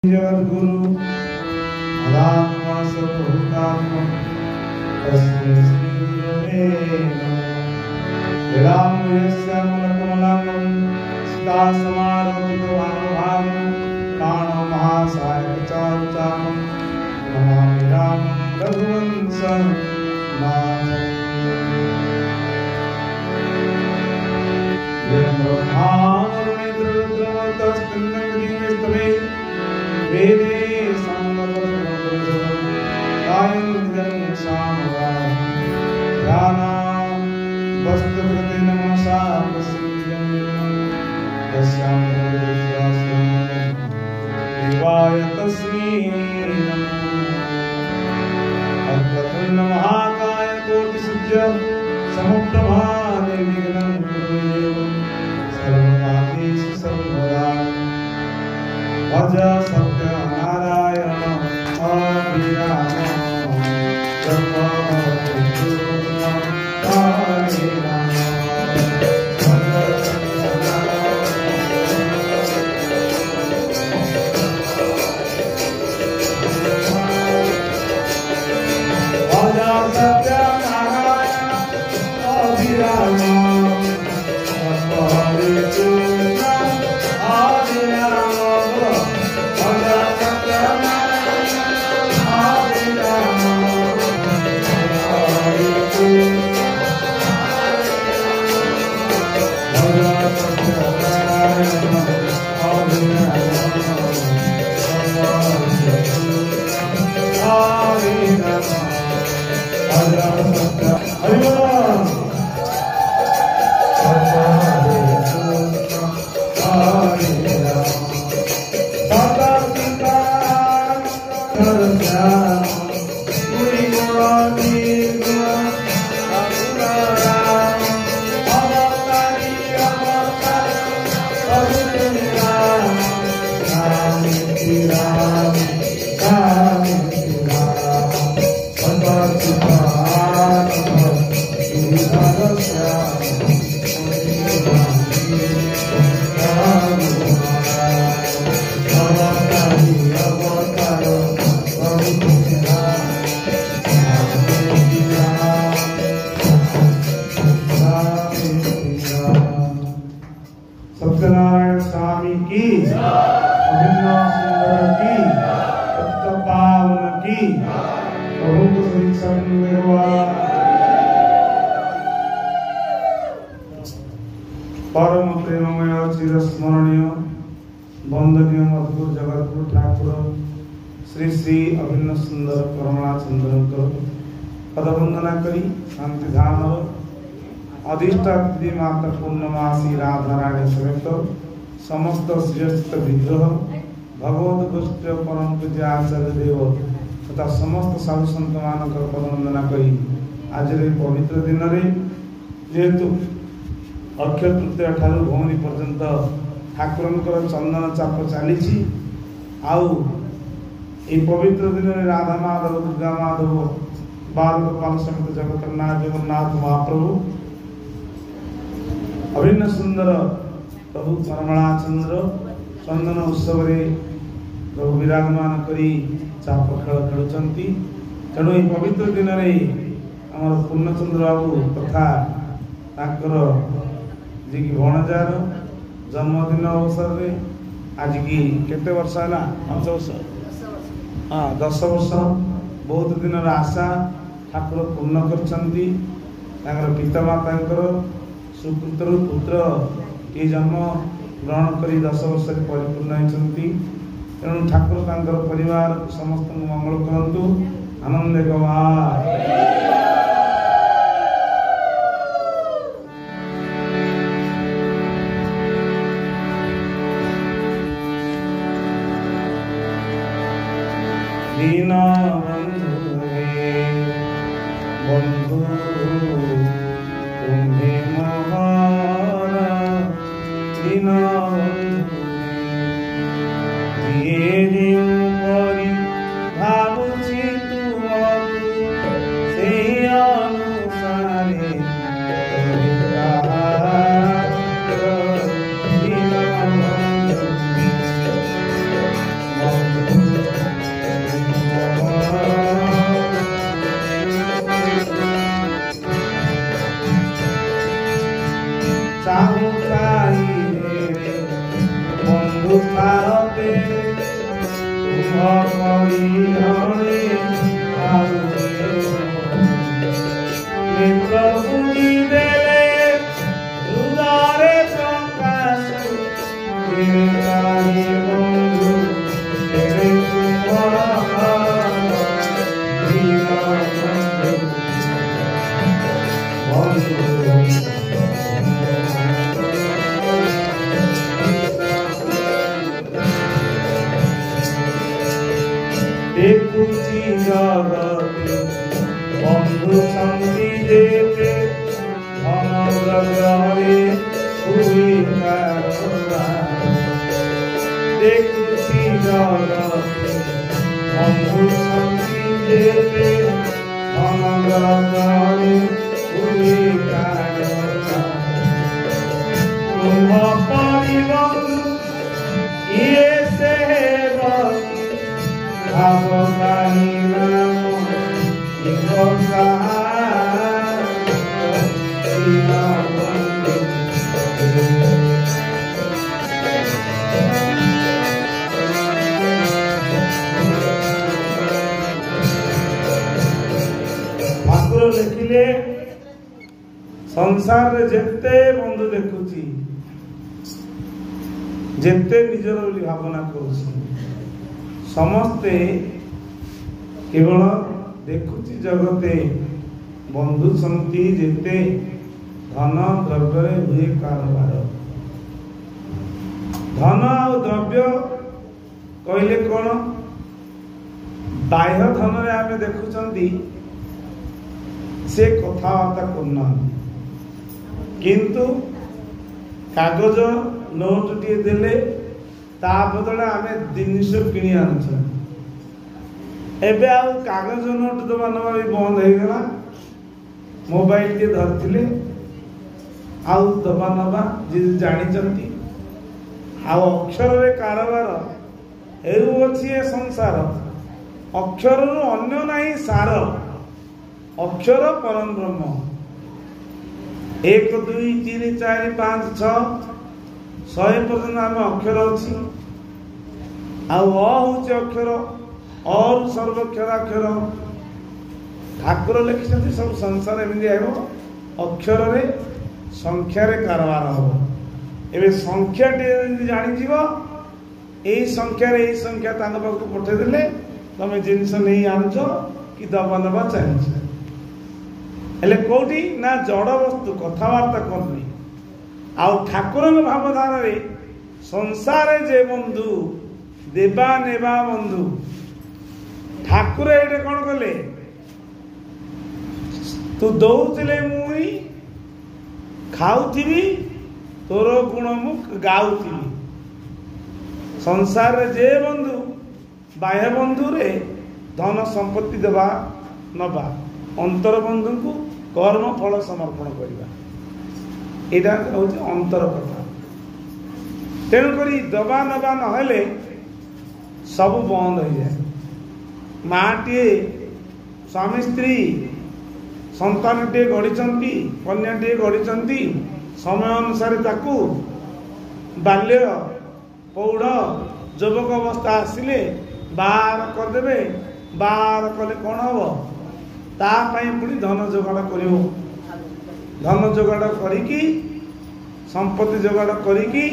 जगद्गुरु अदात्मा सर्वभूतात्मा तस्मै श्री गुरवे नमः। विरामयस्यामलकमलं सीतासमारोपितभानुभागं प्राणमहासायकचारुचापं नमामि रामं रघुवंशं वेदे सामवेदं कायं सामवान् ध्यानां वस्तुकृते नमसा प्रसिद्धिं तस्यां देवाय तस्मै नमः। अद्भुतं महाकाय कोटिसूर्य समप्रभा निर्विघ्नं कुरु सर्वकार्येषु सर्वदा। भज सत्यनारायण अभिराम सत्यनारायण स्वामी की, अभिनव सुंदर की, सत्यपावन की, बहुत सही परम प्रेममय चिरस्मरणीय वंदनीय मधुर जगतगुरु ठाकुर श्री श्री अभिनव सुंदर करुणा चंद्र पदवंदना करी शांति धाम अधिष्ठात्री माता पूर्णमासी राधा रानी समेत समस्त श्रेष्ठ विग्रह भगवत गोष्ठ परम पूज्य आचार्य देव तथा समस्त साधु सन्त मान पदवंदना करी आज पवित्र दिन में जेहेतु अक्षय तृतीय ठारू भौनी पर्यंत ठाकुरंकर चंदन चाप चली आउ पवित्र दिन में राधा माधव दुर्गा माधव बाल गोपाल समेत जगन्नाथ जगन्नाथ महाप्रभु अभिन्न सुंदर प्रभु परमणाचंद्र चंदन उत्सव प्रभु विराजमान करी चाप खेल खेलुंट तेणु ये पवित्र दिन में आम पूर्णचंद्र बाबू तथा जी की भणजार जन्मदिन अवसर में आज की केते वर्ष है 5 वर्ष हाँ 10 वर्ष बहुत दिन आशा ठाकुर पूर्ण कर पितामाता सुपुत्र पुत्र ये जन्म ग्रहण कर 10 वर्ष परिपूर्ण होती तेणु ठाकुर परिवार समस्त मंगल करंतु आनंद गवार दीन बंधु तुम्हें महारा दीन भावुची तुमको से अनुसारे दीन দেখুছি জগতে বন্ধু শান্তি দেতে ধনগ্রহে হুই কারবার। দেখুছি জগতে বন্ধু শান্তি দেতে ধনগ্রহে হুই কারবার। কুম্ভ পরিবন্ধু ইয়ে সেবকি ভাবকারী নাম ଠାକୁର ଲେଖିଲେ ସଂସାରରେ ଯେତେ ବନ୍ଧୁ ଦେଖୁଛି ଯେତେ ନିଜର ବୋଲି ଭାବନା କରୁଛି ସମସ୍ତେ କେବଳ ଦେଖୁଛି ଜଗତେ ବନ୍ଧୁ ଶାନ୍ତି ଯେତେ ଧନ ଦ୍ରବ୍ୟରେ ହୁଏ କାରବାର। ଧନ ଆଉ ଦ୍ରବ୍ୟ କହିଲେ କଣ? ବାହ୍ୟ ଧନରେ ଆମେ ଦେଖୁଛନ୍ତି ସେ କଥାବାର୍ତ୍ତା କରୁନାହାନ୍ତି, କିନ୍ତୁ କାଗଜ ନୋଟଟିଏ ଦେଲେ ତା ବଦଳରେ ଆମେ ଜିନିଷ କିଣି ଆଣୁଛନ୍ତି। ଏବେ ଆଉ କାଗଜ ନୋଟ ଦବା ନବା ବି ବନ୍ଦ ହେଇଗଲା। ମୋବାଇଲ ଟିକେ ଧରିଥିଲେ ଆଉ ଦବା ନବା ଯିଏ ଜାଣିଛନ୍ତି। ଆଉ ଅକ୍ଷରରେ କାରବାର ହେଉଅଛି ଏ ସଂସାର। ଅକ୍ଷରରୁ ଅନ୍ୟ ନାହିଁ ସାର, ଅକ୍ଷର ପରମ ବ୍ରହ୍ମ। 1 2 3 4 5 6 100 ପର୍ଯ୍ୟନ୍ତ ଆମେ ଅକ୍ଷର ଅଛି। ଆଉ ଅ ହଉଛି ଅକ୍ଷର, ଅରୁ ସର୍ବକ୍ଷରାକ୍ଷର। ଠାକୁର ଲେଖିଛନ୍ତି ସବୁ ସଂସାର ଏମିତି ହେବ, ଅକ୍ଷରରେ ସଂଖ୍ୟାରେ କାରବାର ହବ। ଏବେ ସଂଖ୍ୟାଟିଏ ଯଦି ଜାଣିଯିବ, ଏଇ ସଂଖ୍ୟାରେ ଏଇ ସଂଖ୍ୟା ତାଙ୍କ ପାଖକୁ ପଠେଇଦେଲେ ତମେ ଜିନିଷ ନେଇ ଆଣୁଛ କି ଦବା ନବା ଚାଲିଛ। ହେଲେ କୋଉଠି ନା ଜଡ଼ ବସ୍ତୁ କଥାବାର୍ତ୍ତା କରୁନି। ଆଉ ଠାକୁରଙ୍କ ଭାବଧାରାରେ ସଂସାରରେ ଯେ ବନ୍ଧୁ ଦେବା ନେବା ବନ୍ଧୁ, ଠାକୁର ଏଇଟା କଣ କଲେ? ତୁ ଦଉଥିଲେ ମୁଇଁ ଖାଉଥିବି, ତୋର ଗୁଣ ମୁଁ ଗାଉଥିବି। ସଂସାରରେ ଯେ ବନ୍ଧୁ ବାହ୍ୟ ବନ୍ଧୁରେ ଧନ ସମ୍ପତ୍ତି ଦେବା ନବା, ଅନ୍ତର ବନ୍ଧୁଙ୍କୁ କର୍ମ ଫଳ ସମର୍ପଣ କରିବା, ଏଇଟା ହଉଛି ଅନ୍ତର କଥା। ତେଣୁକରି ଦବା ନବା ନହେଲେ ସବୁ ବନ୍ଦ ହେଇଯାଏ। ମାଟିଏ ସ୍ୱାମୀ ସ୍ତ୍ରୀ ସନ୍ତାନଟିଏ ଗଢ଼ିଛନ୍ତି, କନ୍ୟାଟିଏ ଗଢ଼ିଛନ୍ତି, ସମୟ ଅନୁସାରେ ତାକୁ ବାଲ୍ୟ ପୌଢ଼ ଯୁବକ ଅବସ୍ଥା ଆସିଲେ ବାହାର କରିଦେବେ। ବାହାର କଲେ କ'ଣ ହବ? ତା ପାଇଁ ପୁଣି ଧନ ଯୋଗାଡ଼ କରିବ। ଧନ ଯୋଗାଡ଼ କରିକି ସମ୍ପତ୍ତି ଯୋଗାଡ଼ କରିକି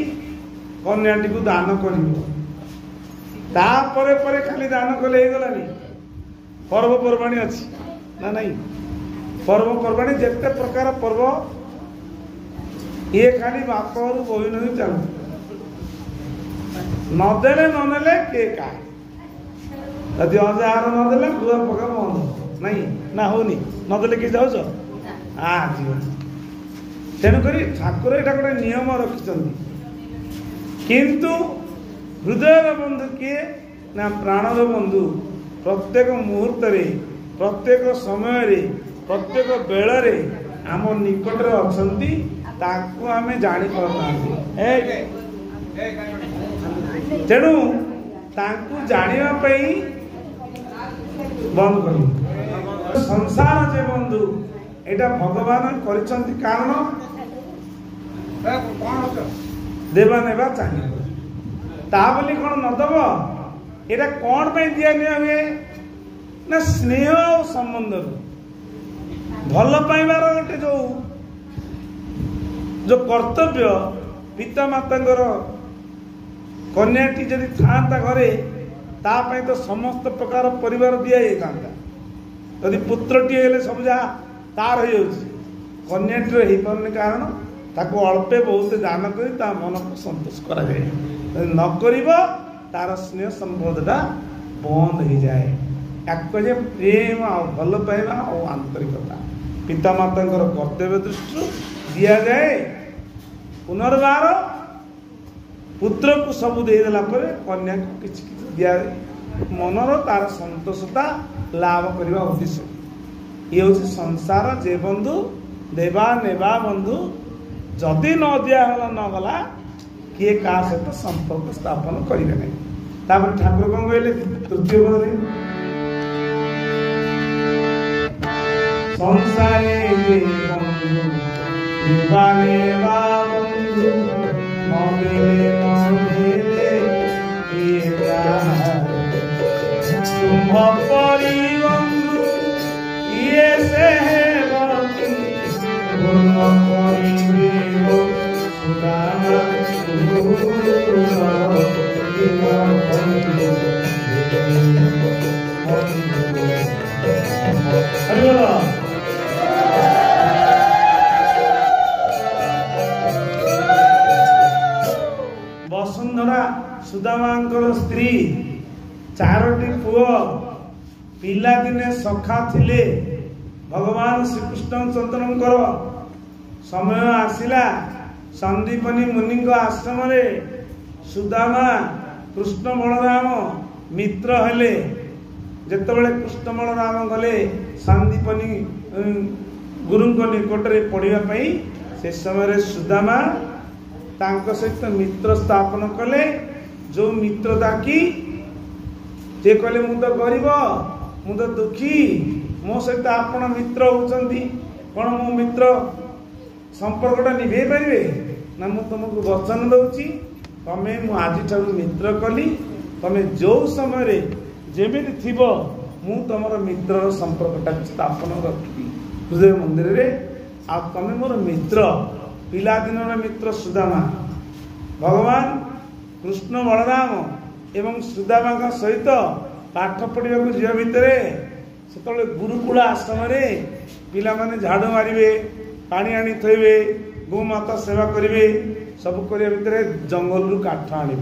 କନ୍ୟାଟିକୁ ଦାନ କରିବ। ତାପରେ ପରେ ଖାଲି ଦାନ କଲେ ହେଇଗଲାନି, ପର୍ବପର୍ବାଣି ଅଛି ନା ନାଇଁ? ପର୍ବପର୍ବାଣି ଯେତେ ପ୍ରକାର ପର୍ବ, ଇଏ ଖାଲି ବାପ ଘରୁ ବହି ନଇ ଚାଲୁ, ନଦେଲେ ନ ନେଲେ କିଏ କାହା। ଯଦି ଅଜାହାର ନଦେଲେ ଗୁଆ ପକା ବନ୍ଦ ନାଇଁ ନା ହଉନି? ନଦେଲେ କିଏ ଯାଉଛ? ତେଣୁକରି ଠାକୁର ଏଇଟା ଗୋଟେ ନିୟମ ରଖିଛନ୍ତି। କିନ୍ତୁ ହୃଦୟର ବନ୍ଧୁ କିଏ ନା ପ୍ରାଣର ବନ୍ଧୁ। ପ୍ରତ୍ୟେକ ମୁହୂର୍ତ୍ତରେ, ପ୍ରତ୍ୟେକ ସମୟରେ, ପ୍ରତ୍ୟେକ ବେଳରେ ଆମ ନିକଟରେ ଅଛନ୍ତି, ତାକୁ ଆମେ ଜାଣିପାରୁନାହାନ୍ତି। ତେଣୁ ତାଙ୍କୁ ଜାଣିବା ପାଇଁ ବନ୍ଦ କରିବୁ। ସଂସାର ଯେ ବନ୍ଧୁ ଏଇଟା ଭଗବାନ କରିଛନ୍ତି, କାରଣ ଦେବା ନେବା ଚାହିଁବ। ତା ବୋଲି କଣ ନଦବ? एटा कौन पे दिया निया हुए ना स्नेह और संबंध भल पाइबार गोटे जो कर्तव्य पिता माता कन्याटी जदि था घरे तापाई तो समस्त प्रकार परिवार दिया था यदि पुत्रटी हेले सब जहाँ तार हो कन्याटीर हो पारे कारण ताको अल्पे बहुत दान कर मन को संतोष करा जाए न करिब तार स्नेह संबंधटा बंद हो जाए याजे प्रेम आ भल पाइबा और आंतरिकता पिता माता कर्तव्य दृष्टि दिया जाए पुनर्बार पुत्र को सब देदेला कन्या को किसी दिया मनर तार संतोषता लाभ करने उद्देश्य ये हूँ संसार जे बंधु देवा नेवा बंधु जदि न दिहला न गला किए क्या सहित संपर्क स्थापन करेंगे नहीं ठाकुर कौन कहले तृतीय पदे संसारे जे बंधु देवा नेवा बंधु मदेले तुम परी बंधु ये से वसुंधरा सुदामांकर स्त्री चारोटी पुओ पिला दिने सखा थिले भगवान श्रीकृष्ण चंद्रकर समय आसिला संदीपनी मुनि आश्रम रे सुदामा कृष्ण बलराम मित्र हेले जेतेबेले कृष्ण बलराम गले संदीपनी गुरु निकट में पढ़ा से समय सुदामा तांको सहित मित्र स्थापन कले जो मित्रता की जे कहले मु तो गरीब मु तो दुखी मो सहित आपण मित्र होचंती कौन मो मित्र संपर्कटा निभे पारे ना मु तुमको वचन दौची तमें मु आज ठारू मित्र कली तमें जो समय जेमी थी मु तुम मित्र संपर्कटा स्थापन रखी हृदय मंदिर रे आ तमें मोर मित्र पिला दिन मित्र सुदामा भगवान कृष्ण बलराम एवं सुदामा सहित पाठ पढ़ा जा भितर से गुरुकुल आश्रम रे पिला माने झाड़ू मारे पानी आनी थोबे गोमाता सेवा करेंगे सब करने भितर जंगल रु काठ आने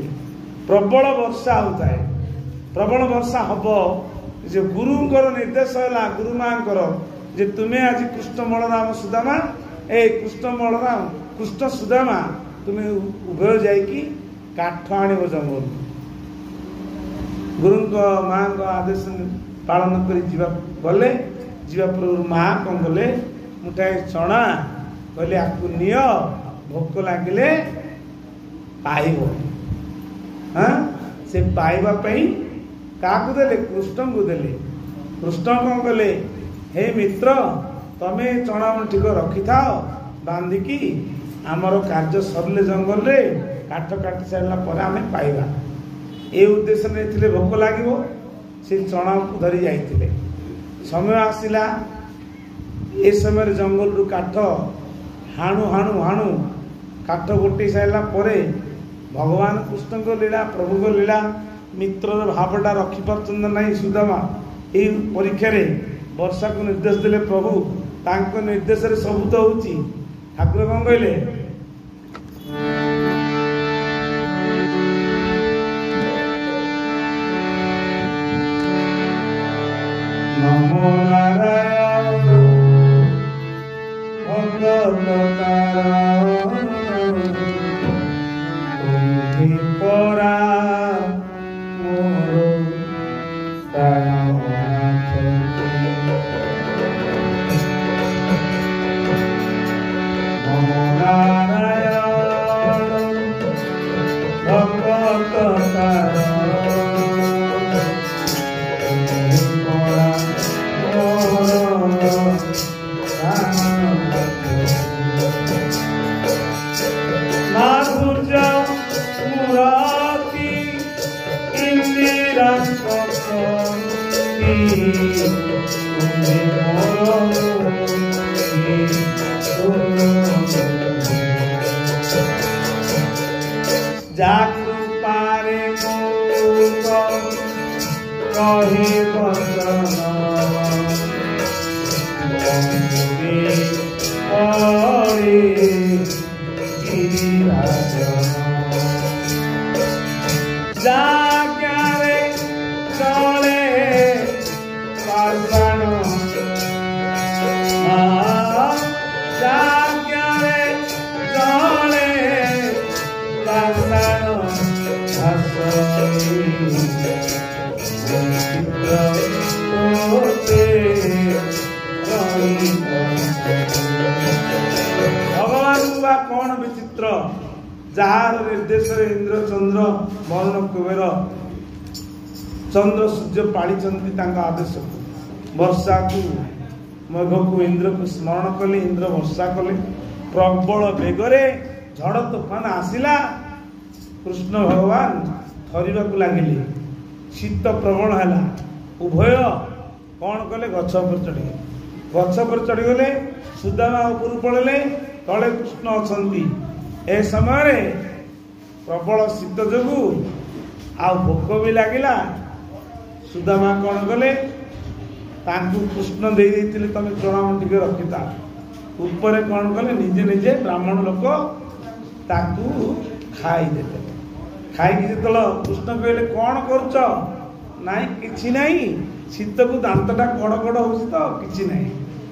प्रबल वर्षा होता है प्रबल वर्षा हम जे गुरुंकर निर्देश है गुरु मांकर जे तुम्हें आज कृष्ण बलराम सुदामा ए कृष्ण बलराम कृष्ण सुदामा तुम्हें उभय जाइकी काठ आण जंगल गुरु माँ आदेश पालन कर गले जीवा पूर्व माँ कौन गले मुठाए चना कहले आपको निय भोक लगिले पाइब हाँ से पाइबा क्या देले कृष्ण को देले कृष्ण कौन कले हे मित्र तमें चना मुठिक रखि था बांधिकी आमर कार्य सरले जंगल रे काठ काटी सारा पर आम पाइबा ए उद्देश्य नहीं भोक लगे से चना को धरी जाइए समय आसला ए समय जंगल रु काठ हाणु हाणु हाणु काठ गोटे सारा पर भगवान कृष्ण को लीला प्रभु को लीला मित्र भावटा रखिपार ना सुदामा ये परीक्षा वर्षा को निर्देश देले प्रभु तांको निर्देश रे सब तो होची ठाकुर कौन कहले नमो नारायण तुम्ही परा मोर नमो नारायण भगवत जाकु पारे मुक्त कहे बचन जाग्यारे चले पाषाण जाग्यारे चले पाषाण भगवान बा कौन विचित्र जार निर्देश इंद्र चंद्र वरुण कुबेर चंद्र सूर्य पाड़ी आदेश वर्षा को मेघ को इंद्र को स्मरण कले इंद्र वर्षा कले प्रबल बेगरे झड़ तूफान आसिला कृष्ण भगवान थरिबा को लगिले शीत प्रबल है उभय कौन कले गछ पर चढ़ी गले सुदामा ऊपर पड़े तले कृष्ण अछंती ए समय प्रबल शीत जोगु आ भोक भी लगिला सुदामा कौन कले तांकु कृष्ण दे देतिले तमे चणाम टिके रखिता ऊपर कौन कले निजे निजे ब्राह्मण लोक ताकू खाई देते खाई कि जतल कृष्ण कहले कौन करूच नाई किछि नाई शीत को दांतटा कड़कड़ होछि तो किछि नाई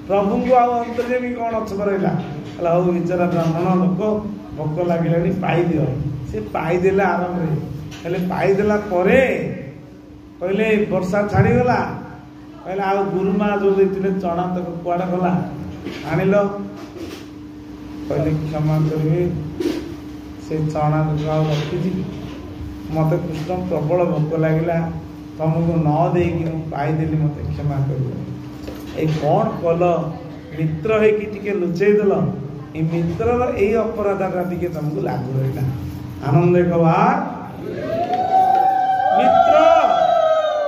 प्रभु को आ अंतर्यामी कौन अच्छ रहा हो विचारा ब्राह्मण लोक भोक लगे पाई दियो से पाई देला आराम रे हेले पाई देला परे कहले वर्षा छाड़ी गला कहले आ गुरुमा जो देतिले चना तक कुआडा गला आनिलो कहले क्षमा करिवे से चना को रखी मत कृष्ण प्रबल भोक लगे तुमको न देगी पाईदेली मत क्षमा कर कौन कल मित्र है लुचई दल ये मित्र ये अपराधटा टी तुमको लागू रहा आनंद एक बार मित्र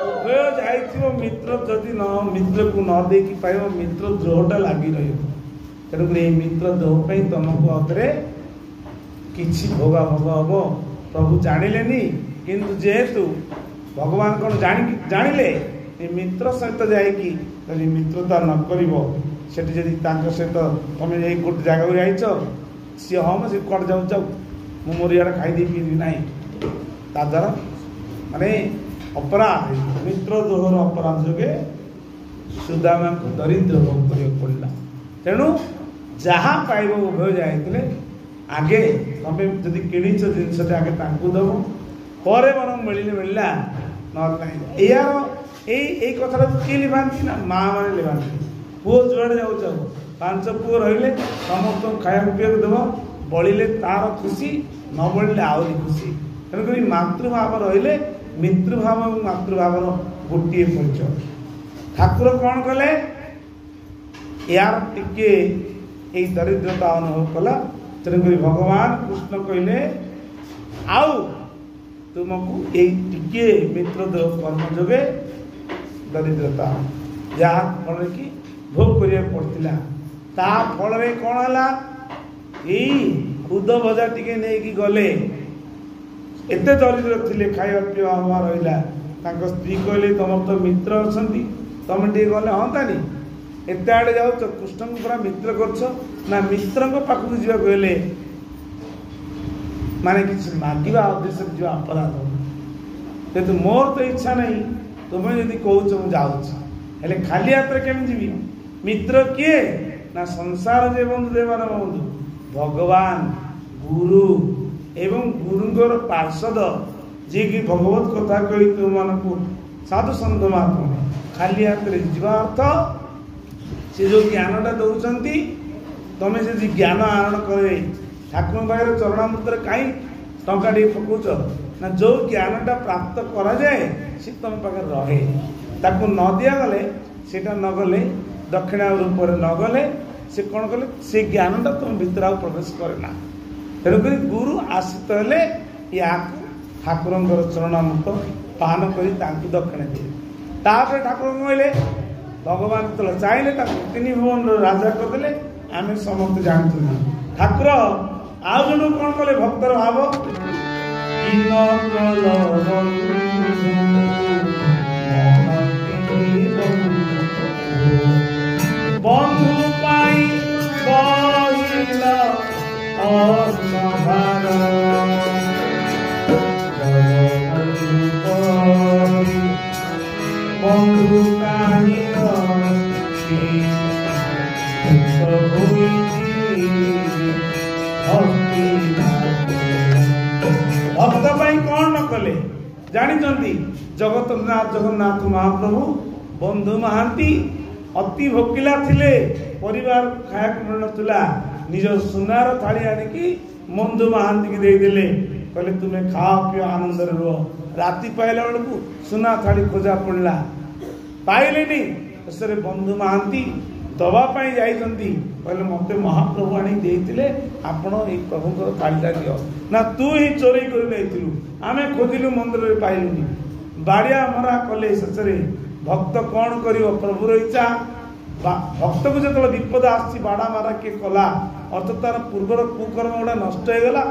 उभय जाइथिबो मित्र जदि न मित्र को न देकी पाइब मित्र द्रोहटा लगी रही मित्र द्रोह तुमको अतरे किछि भोगा भोग हम प्रभु जानिलेनी किंतु जेहेतु भगवान कौन जानिले मित्र सहित जाइकी यदि मित्रता न करिवो सेठी जदि तांको सहित तमे एक गोटे जगह जाइछ सी हम से कट जाऊ जाऊ मु मोर यार खाई दे पी नाही ता द्वारा माने अपराध मित्र दोहर अपराध जोगे सुदामा को दरिद्र भोग करियो पड़ला तेणु जहाँ पाइब उभय जाइतिले आगे तमें जदि किणीच जिनसटा आगे तांकु दब पर बर मिलला यार यही कथा किए लिभाती ना माँ मैंने लिभाती पुओ जुआड़े जाऊ 5 पुओ रही समस्त खाया पीवा देव बड़े तार खुशी न बड़े आहरी खुशी तेणुक मातृभाव रही मितृभाव और मातृभाव गोटे परिचय ठाकुर कौन कले यार टिके यही दरिद्रता अनुभव कला तेणुक भगवान कृष्ण कहले आउ तुमको टिके मित्र कर्म जोगे दरिद्रता जहाँ फल कि भोग करिया पड़ता ता फल कौन है यही खुद भजा टिके नहीं गले एत दरिद्र थे खाଇବା पीवा हवा रहा स्त्री कहले तुम तो मित्र अच्छा तुम टे गले हाँतानी एत आड़े जाऊ कृष्ण को पूरा मित्र कर मित्र पाखक जा कहले माने किसी मागिबा उद्देश्य जो अपराध जेहेतु मोर तो इच्छा नहीं तुम्हें यदि कौच मुझे जाऊँ खाली हाथ केमी जी मित्र किए ना संसार जे बंधु देवान बंधु भगवान गुरु एवं गुरुंर पार्षद जी की भगवत कथा कही तुम मान साधु सन्त महात्मा खाली हाथ में जीवा अर्थ से जो ज्ञानटा दौरान तुम से ज्ञान आहरण करे ठाकुर पाखे चरणामृत कहीं टंका टे पकाउच ना जो ज्ञानटा प्राप्त करा जाए सी तुम पाखे रहे ताकू न दिगले सेटा न गले दक्षिणा रूप न गले से कौन कले से ज्ञानटा तुम भीतर आउ प्रवेश करे तेणुक गुरु आश्रित हेले या ठाकुर चरणामृत ପାନ କରି ତାଙ୍କୁ ଦକ୍ଷିଣା ଦେଲେ। ତାପରେ ଠାକୁର କହିଲେ ଭଗବାନ ଯେତେବେଳେ ଚାହିଁଲେ ତାକୁ 3 ଭୁବନର ରାଜା କରିଦେଲେ। ଆମେ ସମସ୍ତେ ଜାଣିଛନ୍ତି। ଠାକୁର ଆଉ ଜଣକୁ କଣ କଲେ? ଭକ୍ତର ଭାବ ବନ୍ଧୁ ପାଇଁ ବହିଲ ଅର୍ଣ୍ଣଭାର ବନ୍ଧୁ କାହିଁର ଭକ୍ତ ପାଇଁ କଣ ନ କଲେ ଜାଣିଛନ୍ତି? ଜଗନ୍ନାଥ ମହାପ୍ରଭୁ ବନ୍ଧୁ ମହାନ୍ତି ଅତି ଭୋକିଲା ଥିଲେ, ପରିବାର ଖାଇବାକୁ ମିଳୁନଥିଲା। ନିଜ ସୁନାର ଥାଳି ଆଣିକି ବନ୍ଧୁ ମହାନ୍ତିକି ଦେଇଦେଲେ। କହିଲେ ତୁମେ ଖାଅ ପିଅ ଆନନ୍ଦରେ ରୁହ। ରାତି ପାଇଲା ବେଳକୁ ସୁନା ଥାଳି ଖୋଜା ପଡ଼ିଲା, ପାଇଲେନି। ଶେଷରେ ବନ୍ଧୁ ମହାନ୍ତି ଦବା ପାଇଁ ଯାଇଛନ୍ତି। କହିଲେ ମତେ ମହାପ୍ରଭୁ ଆଣି ଦେଇଥିଲେ, ଆପଣ ଏଇ ପ୍ରଭୁଙ୍କର ଥାଳିଟା ଦିଅ। ନା ତୁ ହିଁ ଚୋରି କରି ନେଇଥିଲୁ, ଆମେ ଖୋଜିଲୁ ମନ୍ଦିରରେ ପାଇଲୁନି। ବାଡ଼ିଆ ମରା କଲେ। ଶେଷରେ ଭକ୍ତ କଣ କରିବ? ପ୍ରଭୁର ଇଚ୍ଛା। ଭକ୍ତକୁ ଯେତେବେଳେ ବିପଦ ଆସିଛି ବାଡ଼ା ମାରା କିଏ କଲା, ଅର୍ଥାତ୍ ତାର ପୂର୍ବର କୁକର୍ମ ଗୁଡ଼ା ନଷ୍ଟ ହେଇଗଲା।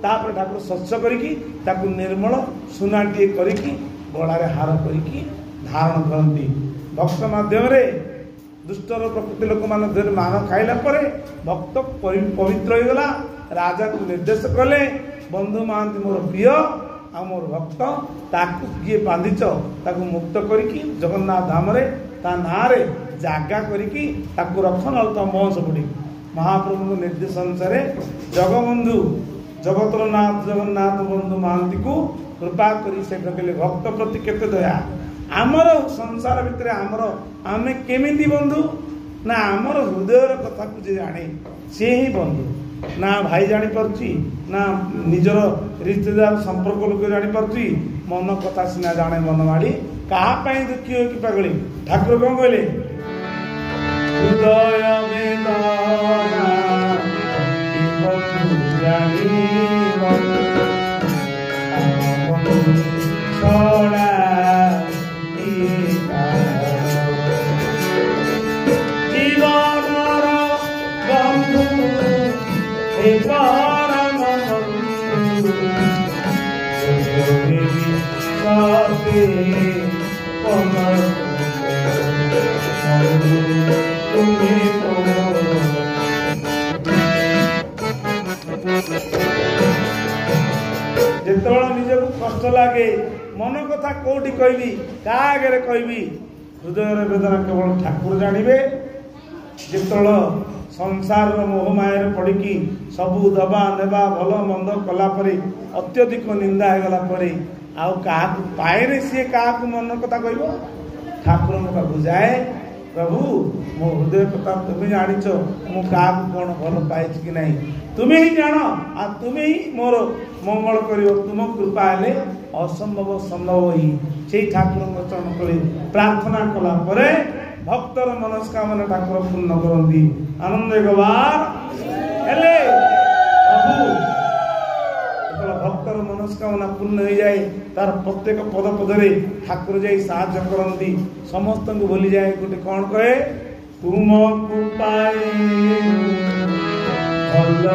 ତାପରେ ଠାକୁର ସ୍ୱଚ୍ଛ କରିକି ତାକୁ ନିର୍ମଳ ସୁନାଟିଏ କରିକି ଗଳାରେ ହାର କରିକି ଧାରଣ କରନ୍ତି। ଭକ୍ତ ମାଧ୍ୟମରେ ଦୁଷ୍ଟର ପ୍ରକୃତି ଲୋକମାନଙ୍କ ଦେହରେ ମାନ ଖାଇଲା ପରେ ଭକ୍ତ ପବିତ୍ର ହେଇଗଲା। ରାଜାକୁ ନିର୍ଦ୍ଦେଶ କଲେ, ବନ୍ଧୁ ମହାନ୍ତି ମୋର ପ୍ରିୟ ଆଉ ମୋର ଭକ୍ତ, ତାକୁ କିଏ ବାନ୍ଧିଛ ତାକୁ ମୁକ୍ତ କରିକି ଜଗନ୍ନାଥ ଧାମରେ ତା ନାଁରେ ଜାଗା କରିକି ତାକୁ ରଖ, ନହେଲେ ତମ ବଂଶ ବୁଡ଼ି। ମହାପ୍ରଭୁଙ୍କ ନିର୍ଦ୍ଦେଶ ଅନୁସାରେ ଜଗବନ୍ଧୁ ଜଗତର ନାଥ ଜଗନ୍ନାଥ ବନ୍ଧୁ ମହାନ୍ତିକୁ କୃପା କରି ସେ କହିଲେ ଭକ୍ତ ପ୍ରତି କେତେ ଦୟା। ଆମର ସଂସାର ଭିତରେ ଆମେ କେମିତି ବନ୍ଧୁ? ନା ଆମର ହୃଦୟର କଥାକୁ ଯେ ଜାଣେ ସେ ହିଁ ବନ୍ଧୁ। ନା ଭାଇ ଜାଣିପାରୁଛି, ନା ନିଜର ରିଶ୍ତେଦାର ସମ୍ପର୍କ ଲୋକ ଜାଣିପାରୁଛି। ମନ କଥା ସିନା ଜାଣେ ମନ ମାଡ଼ି, କାହା ପାଇଁ ଦୁଃଖୀ ହୋଇ କି ପାଗଳି। ଠାକୁର କଣ କହିଲେ? ହୃଦୟ ବେଦନା জীবনর বন্ধু হে পরম বন্ধু তুমি ଯେତେବେଳେ ନିଜକୁ କଷ୍ଟ ଲାଗେ, ମନ କଥା କୋଉଠି କହିବି, କାହା ଆଗରେ କହିବି, ହୃଦୟର ବେଦନା କେବଳ ଠାକୁର ଜାଣିବେ। ଯେତେବେଳେ ସଂସାରର ମୋହମାୟାରେ ପଡ଼ିକି ସବୁ ଦବା ନେବା ଭଲ ମନ୍ଦ କଲା ପରେ ଅତ୍ୟଧିକ ନିନ୍ଦା ହେଇଗଲା ପରେ ଆଉ କାହାକୁ ପାଏନି, ସିଏ କାହାକୁ ମନ କଥା କହିବ? ଠାକୁରଙ୍କ ପାଖକୁ ଯାଏ, ପ୍ରଭୁ ମୋ ହୃଦୟ କଥା ତୁମେ ଜାଣିଛ, ମୁଁ କାହାକୁ କ'ଣ ଭଲ ପାଇଛି କି ନାହିଁ ତୁମେ ହିଁ ଜାଣ, ଆଉ ତୁମେ ହିଁ ମୋର ମଙ୍ଗଳ କରିବ। ତୁମ କୃପା ହେଲେ ଅସମ୍ଭବ ସମ୍ଭବ ହିଁ। ସେଇ ଠାକୁରଙ୍କ ଚରଣ କରି ପ୍ରାର୍ଥନା କଲା ପରେ ଭକ୍ତର ମନସ୍କାମନା ଠାକୁର ପୂର୍ଣ୍ଣ କରନ୍ତି। ଆନନ୍ଦ ଗବାର ହେଲେ ପ୍ରଭୁ ଯେତେବେଳେ ଭକ୍ତର ମନସ୍କାମନା ପୂର୍ଣ୍ଣ ହେଇଯାଏ, ତାର ପ୍ରତ୍ୟେକ ପଦ ପଦରେ ଠାକୁର ଯାଇ ସାହାଯ୍ୟ କରନ୍ତି। ସମସ୍ତଙ୍କୁ ଭୁଲିଯାଏ। ଗୋଟେ କଣ କହେ? ତୁମକୁ ପାଏ ଭଲ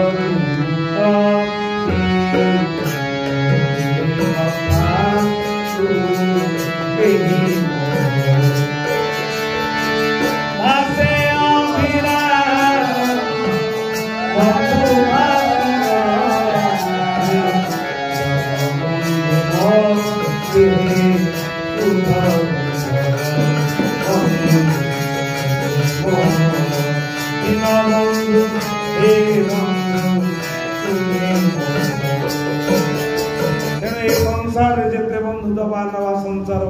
ସଂସାରରେ ଯେତେ ବନ୍ଧୁ ଦବା ନବା ସଂସାର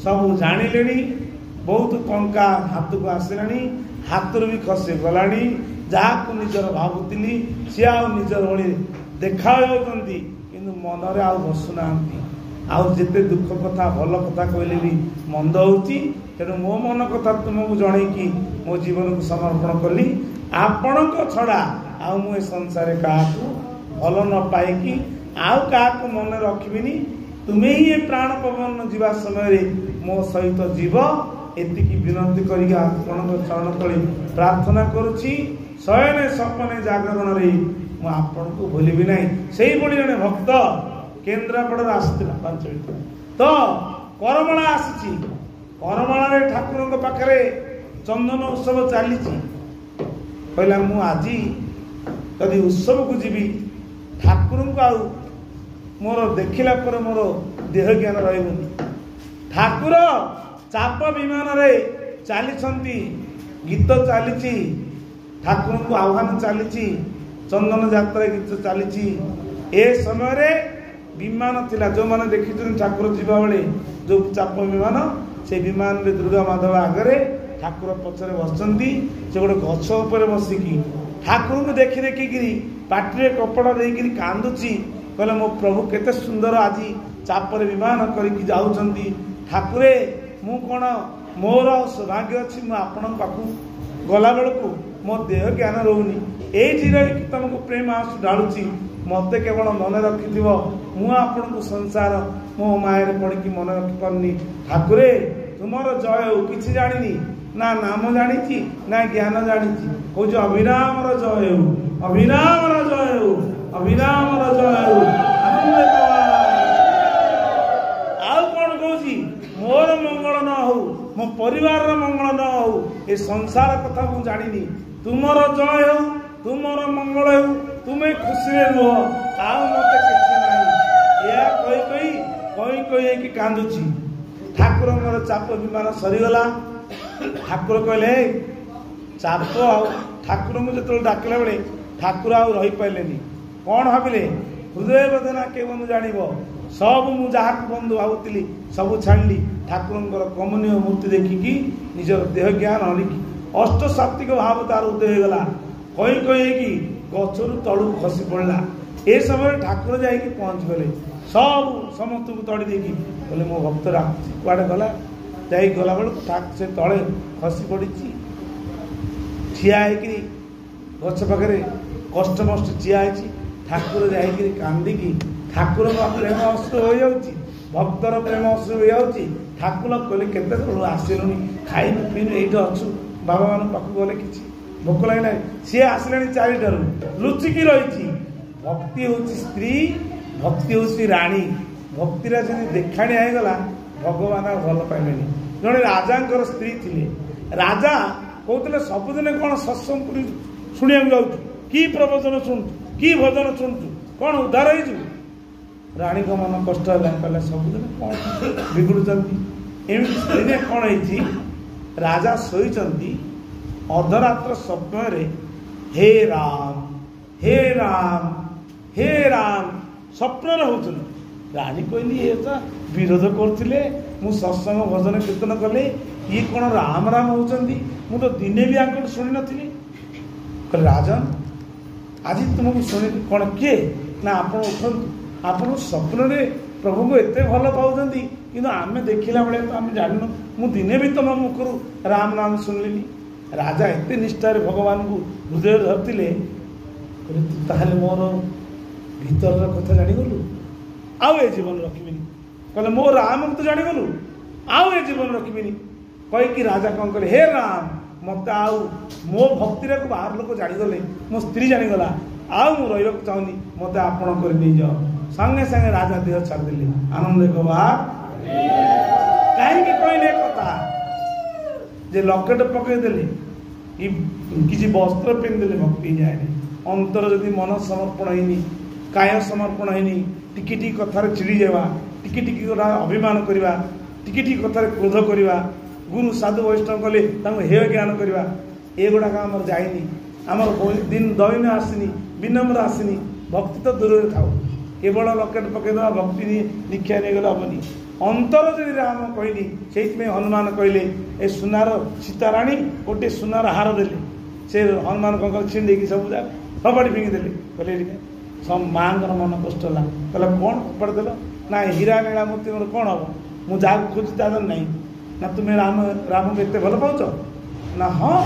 ସବୁ ଜାଣିଲେଣି। ବହୁତ ଟଙ୍କା ହାତକୁ ଆସିଲାଣି, ହାତରୁ ବି ଖସି ଗଲାଣି। ଯାହାକୁ ନିଜର ଭାବୁଥିଲି ସିଏ ଆଉ ନିଜର ଭଳି ଦେଖା ଯାଉଛନ୍ତି, କିନ୍ତୁ ମନରେ ଆଉ ବସୁନାହାନ୍ତି। ଆଉ ଯେତେ ଦୁଃଖ କଥା ଭଲ କଥା କହିଲେ ବି ମନ୍ଦ ହେଉଛି। ତେଣୁ ମୋ ମନ କଥା ତୁମକୁ ଜଣେଇକି ମୋ ଜୀବନକୁ ସମର୍ପଣ କଲି। ଆପଣଙ୍କ ଛଡ଼ା ଆଉ ମୁଁ ଏ ସଂସାରରେ କାହାକୁ ଭଲ ନ ପାଇକି ଆଉ କାହାକୁ ମନେ ରଖିବିନି। तुम्हें ही प्राण पवन जीवा समय मो सहित जीव एतिकी विनती करिक आपणक चरण तले प्रार्थना करुछि। शयने सपने जागरण रे मु आपन को भूलिबि नाही। सेही बळी जने भक्त केन्द्रापड़ा आसथिला 5 मिनिट तो करमला आसीछि। करमला रे ठाकुर पाखरे चंदन उत्सव चली कहला मु आजी यदि उत्सव को जीवी ठाकुर को आउ मोर देखिला पर मोर देह ज्ञान रहबनी। ठाकुर चाप विमान रे चली गीत चली ठाकुर को आह्वान चली चंदन यात्रा गीत चली। ए समय रे विमान थिला जो माने देखि ठाकुर जीवा बेले जो चाप विमान से विमान रे दुर्गा माधव आगरे ठाकुर पछरे बसचंती। से गोटे गछ ऊपर बसिकी ठाकुर को देखि देखिकी पाटिरे कपड़ा देकिरी कांदुची। कहले मो प्रभु केते सुंदर आज चापर विमान करिकी जाउचंती। ठाकुरे मु कोन मोर सौभाग्य अच्छी मु आपण पाखु गला बेलू मो देह ज्ञान रोनी एठी रही तुमको प्रेम आंसू ढालुची। मत केवल मन रखि मु आपण को संसार मो मायर पड़ी मन रखी पारनी। ठाकुरे तुमर जय हो किसी जानी ना नाम जानी ना ज्ञान जानी कौच अभिराम जय हो अभिराम जय हो अभिराम जय हो। आउ कौन कौच मोर मंगल न हो मो परिवार मंगल न हो ए संसार कथा मु जानी। तुमर जय हो तुमर मंगल हो तुम्हें खुशी रुह आउ मत कि कही कि कांदुची। ठाकुर मोर चाप विमान सरीगला। ठाकुर कहले चाप ठाकुर मुझे जो डाकिला बेले ठाकुर आउ रही पारे कौन भाविले हृदय वेदना के बंधु जान सब मुझे बंधु भावुली सब छाड़ी ठाकुर कमनीय मूर्ति देखिकी निजर देह ज्ञान हलिकी अष्ट सात्विक भाव तार उदय होगा। कही गचर तलू खसी पड़ा। ए समय ठाकुर जा पहुँच गले सब समस्त को तड़ी देकी बोले मो भक्त कुआड़े गला जा गला बेलू से तले खसी पड़ी ठिया गछ पाखे कष्ट मस्ट ठिया ठाकुर जा कांदिकी ठाकुर प्रेम अश्रु हो जाऊँगी भक्तर प्रेम अश्रु हो जाऊँगी। ठाकुर कहले केते तलू आसिलुनी खाइनु पीनु ये अच्छु बाबा मान पाखु गले कि भोक लगे सी आसले 4 लुचिकी रही। भक्ति हूँ स्त्री भक्ति हूँ राणी भक्तिरा जब देखाणी आईगला भगवान भल पाइले। जड़े राजा स्त्री थी राजा कहते सबुदिन कौन सत्संग शुणा जाऊँ कि प्रवचन शुणु कि भजन शुणु कौन उद्धार हो। राणी को मन कष्ट है कहला सबुदिन कौन बिगुड़ती एमती कौन है। राजा शोचती अर्धरात्र स्वप्न हे राम हे राम हे राम स्वप्न होते। रानी कहली ये तो विरोध करते मु सत्संग भजन कीर्तन कले ये कौन राम राम होती मु तो दिने भी आंकड़ शुणी नी। कह राजन आज तुमको शुणी कौन किए ना आप उठु आप स्वप्न प्रभु को एत भल पाँच कि आम देखला बेले तो आम जानू मु दिने भी तुम मुखर राम नाम शुणिली। राजा एत निष्ठार भगवान को हृदय धरते ताहले मोर भीतर कथा जागलु आउ ए जीवन रखी कहले मो राम तो जागलु आउ ए जीवन रखी कहीकि राजा कौन कहे हे राम मत आउ मो भक्ति को बाहर लोक जागले मो स्त्री जागला आउ मु रही चाहूनी मत आपण कर नहीं जाओ। संगे संगे राजा देह छाड़देले आनंद बाहर कहीं कहले कथा जे लकेट पकईदेले किसी वस्त्र पिंधेले भक्ति जाए अंतर जदि मन समर्पण होनी काय समर्पण होनी टिकी टिकी कथार चिड़ी जावा टिकी टिकी कथा अभिमान करवा टिकी टिकी कथार क्रोध करवा गुरु साधु वैष्णव कले हेय ज्ञान करवा एगुड़ाक आमर जाइनी आमर दिन दैन आसनी विनम्र आसनी भक्ति तो दूर था केवल लकेट पकईदा भक्ति दीक्षा नहीं गले हेनी अंतर जदि राम कहली से हनुमान कहले ए सुनार सीताराणी गोटे सुनार हार देले से हनुमान कौन कर छिंडे सब कबाड़ी फिंगिदेले कहले सब माँ मन कष्ट है कहला कौन कपड़ देल ना हीरा नीला मूर्ति मोर कौन हम मुझे खोजी तादर नहीं ना तुम्हें राम राम को एत भल पाच ना हाँ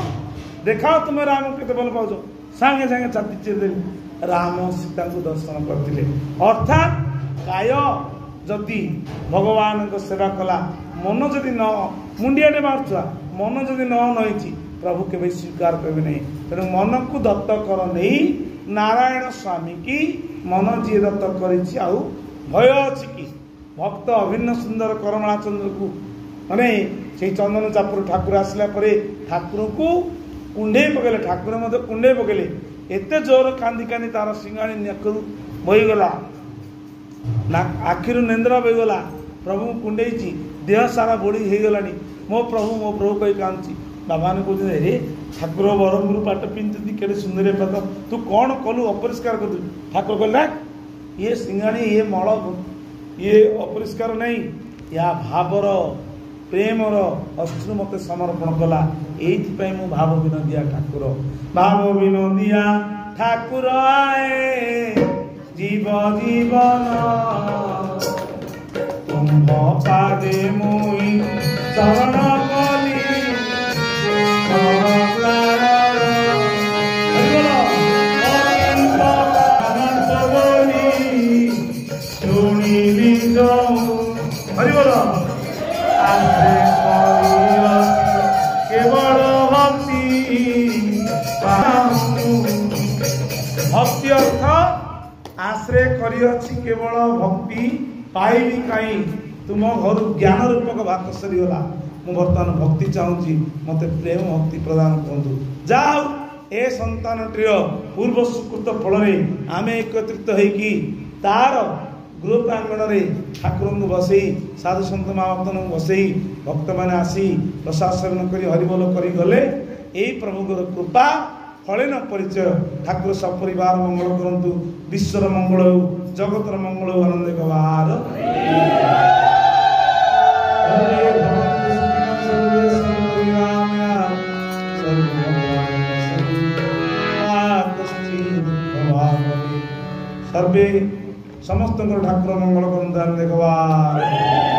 देखाओ तुम्हें राम को भल पाच सांगे सांगे छाती चिरदेली राम सीता को दर्शन करते अर्थात काय जदि भगवान को सेवा कला मन जदि न मुंडियाटे मारुआ मन जदि न नई प्रभु के स्वीकार करेंगे नहीं। तेणु मन को दत्त कर नहीं नारायण स्वामी की मन जी दत्त कर भय अच्छी कि भक्त अभिन्न सुंदर करमला चंद्र को माने से चंदन चापुर ठाकुर आसला ठाकुर को कुंडे पकेले ठाकुर मत कुंडे पकेले एते जोर कांदी कांदी तार सिंगाणी नेकरू बहीगला आखिर नेन्द्रा बहीगला प्रभु कुंडे देह सारा बोड़ी हो गलानी मो प्रभु कही कांदी बाबा ने कहते रे ठाकुर बरहमपुर पाट पिंधुती केड़े सुंदर पद तू कौन कलु अपरिष्कार कर ठाकुर कहला ये सिंगाणी ये मल ये अपरिष्कार नहीं या भावर प्रेमर अश्रु मत समर्पण कला ये मु भाव विनोदिया ठाकुर आए जीव जीवन तुम पादे मुई शरण कली केवल भक्ति अर्थ आश्रय करी केवल भक्ति पाइबी कहीं तुम घर ज्ञान रूपक भात सरीगला मु बर्तमान भक्ति चाहूँगी मत प्रेम भक्ति प्रदान करूँ जाओ ए संतान पूर्व सुकृत फल आम एकत्रित होगी तार गृह प्रांगण में ठाकुर को बसई साधु सत महाभक्तन को बसई भक्त मैंने आसी प्रसाद सेवन कर हरिबोल कर गले यही प्रभुकर कृपा फलेन परिचय ठाकुर सपरिवार मंगल करंतु विश्वर मंगल हो जगतर मंगल हो आनंद कबार सर्वे समस्त ठाकुर मंगल करंतु आनंद कबार।